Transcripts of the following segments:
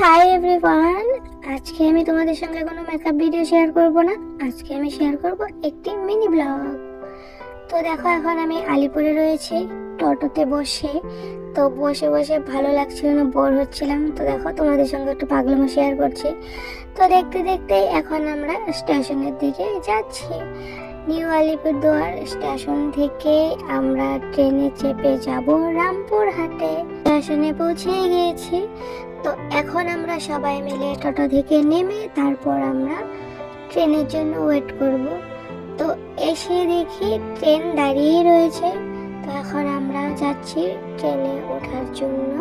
Hi everyone, আজকে আমি তোমাদের সঙ্গে কোনো মেকআপ ভিডিও শেয়ার করব না। আজকে আমি শেয়ার করব একটি মিনি ব্লগ। তো দেখো, এখন আমি আলিপুরে রয়েছি টোটোতে বসে। তো বসে বসে ভালো লাগছিল না, বোর হচ্ছিলাম। তো দেখো, তোমাদের সঙ্গে একটু পাগলামো শেয়ার করছি। তো দেখতে দেখতে এখন আমরা স্টেশনের দিকে যাচ্ছি। নিউ আলিপুরদুয়ার স্টেশন থেকে আমরা ট্রেনে চেপে যাব রামপুরহাটে। স্টেশনে পৌঁছে গিয়েছি। তো এখন আমরা সবাই মিলে টোটো থেকে নেমে তারপর আমরা ট্রেনের জন্য ওয়েট করব। তো এসে দেখি ট্রেন দাঁড়িয়ে রয়েছে। তো এখন আমরা যাচ্ছি ট্রেনে ওঠার জন্য।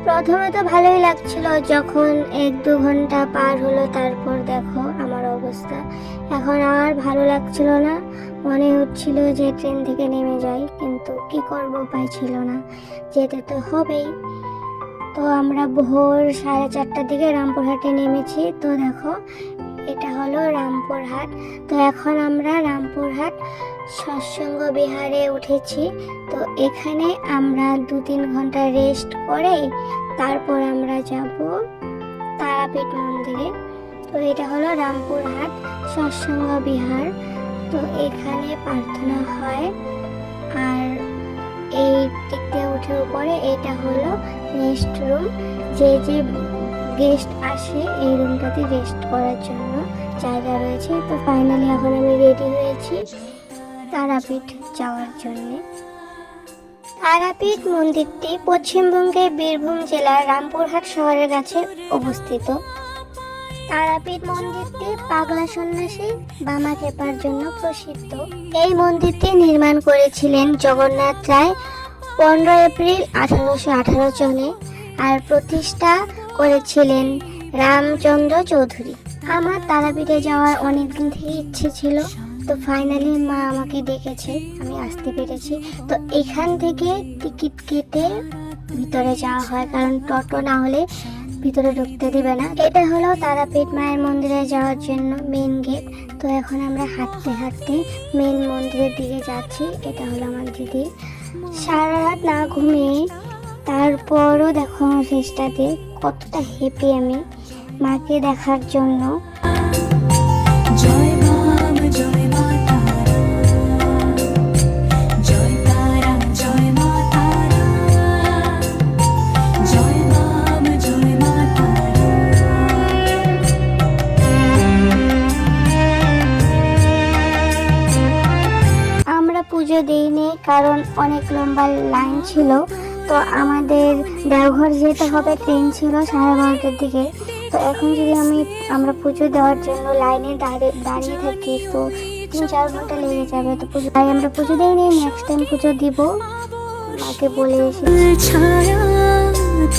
প্রথমে তো ভালোই লাগছিল, যখন 1-2 ঘন্টা পার হলো তারপর দেখো আমার অবস্থা। এখন আর ভালো লাগছিল না, মনে হচ্ছিল যে ট্রেন থেকে নেমে যাই, কিন্তু কি করব, উপায় ছিল না, যেতে তো হবেই। তো আমরা ভোর 4:30টার দিকে রামপুরহাটে নেমেছি। তো দেখো, এটা হলো রামপুরহাট। তো এখন আমরা রামপুরহাট সৎসঙ্গ বিহারে উঠেছি। তো এখানে আমরা 2-3 ঘন্টা রেস্ট করে তারপর আমরা যাব তারাপীঠ মন্দিরে। তো এটা হলো রামপুরহাট সৎসঙ্গ বিহার। তো এখানে প্রার্থনা হয়। আর এই দিকতে উঠে উপরে এটা হলো রেস্ট রুম। যে যে গেস্ট আসে এই রুমটাতে রেস্ট করার জন্য জায়গা রয়েছে। তো ফাইনালি এখন আমি রেডি হয়েছি তারাপীঠ যাওয়ার জন্য। তারাপীঠ মন্দিরটি পশ্চিমবঙ্গের বীরভূম জেলার রামপুরহাট শহরের কাছে অবস্থিত। তারাপীঠ মন্দিরটি পাগলা সন্ন্যাসী বামা খেপার জন্য প্রসিদ্ধ। এই মন্দিরটি নির্মাণ করেছিলেন জগন্নাথ রায় 15 এপ্রিল 1818 সনে, আর প্রতিষ্ঠা করেছিলেন রামচন্দ্র চৌধুরী। আমার তারাপীঠে যাওয়ার অনেকদিন থেকে ইচ্ছে ছিল। তো ফাইনালি মা আমাকে ডেকেছে, আমি আসতে পেরেছি। তো এখান থেকে টিকিট কেটে ভিতরে যাওয়া হয়, কারণ টোটো না হলে ভিতরে ঢুকতে দিবে না। এটা হলো তারাপীঠ মায়ের মন্দিরে যাওয়ার জন্য মেন গেট। তো এখন আমরা হাঁটতে হাঁটতে মেন মন্দিরের দিকে যাচ্ছি। এটা হলো আমার দিদি। সারা রাত না ঘুমিয়ে তারপরও দেখো আমার ফেসটাতে কতটা হ্যাপি আমি মাকে দেখার জন্য। পুজো দিইনি, কারণ অনেক লম্বা লাইন ছিল। তো আমাদের দেওঘর যেতে হবে, ট্রেন ছিল 12:30টার দিকে। তো এখন যদি আমরা পুজো দেওয়ার জন্য লাইনে দাঁড়িয়ে থাকি তো 3-4 ঘন্টা লেগে যাবে। তো তাই আমরা পুজো দিইনি, নেক্সট টাইম পুজো দিব মাকে বলে এসেছি।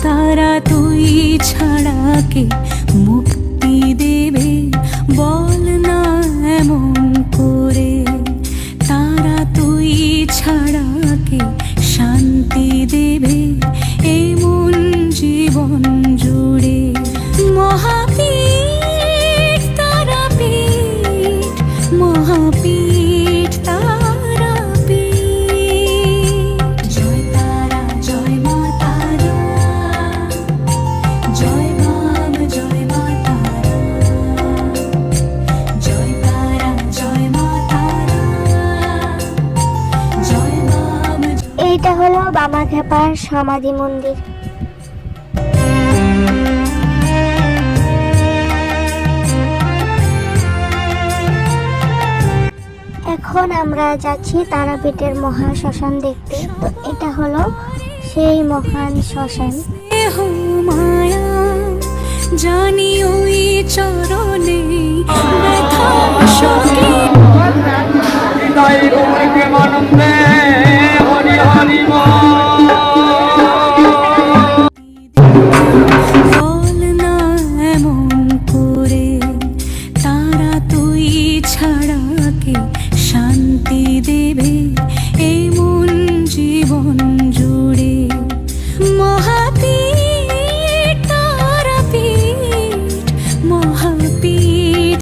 তারা তুই ছাড়া কে মুক্তি দেবে বল না এমন করে, তারা তুই ছাড়া কে শান্তি দেবে এমন জীবন জুড়ে। মহাপীঠ তারাপীঠ, মহাপীঠ তারাপীঠ। জয় তারা, জয় মা তারা, জয় বাম, জয় মা তারা, জয় তারা, জয় মা তারা, জয় বাম। এইটা হলো বামা খেপার সমাধি মন্দির। এখন আমরা যাচ্ছি তারাপীঠের মহা শ্মশান দেখতে। তো এটা হলো সেই মহান শ্মশান। মায়া জানি ওই চরণে ব্যথা শোকে বল না এমন করে, তারা তুই ছাড়া কে শান্তি দেবে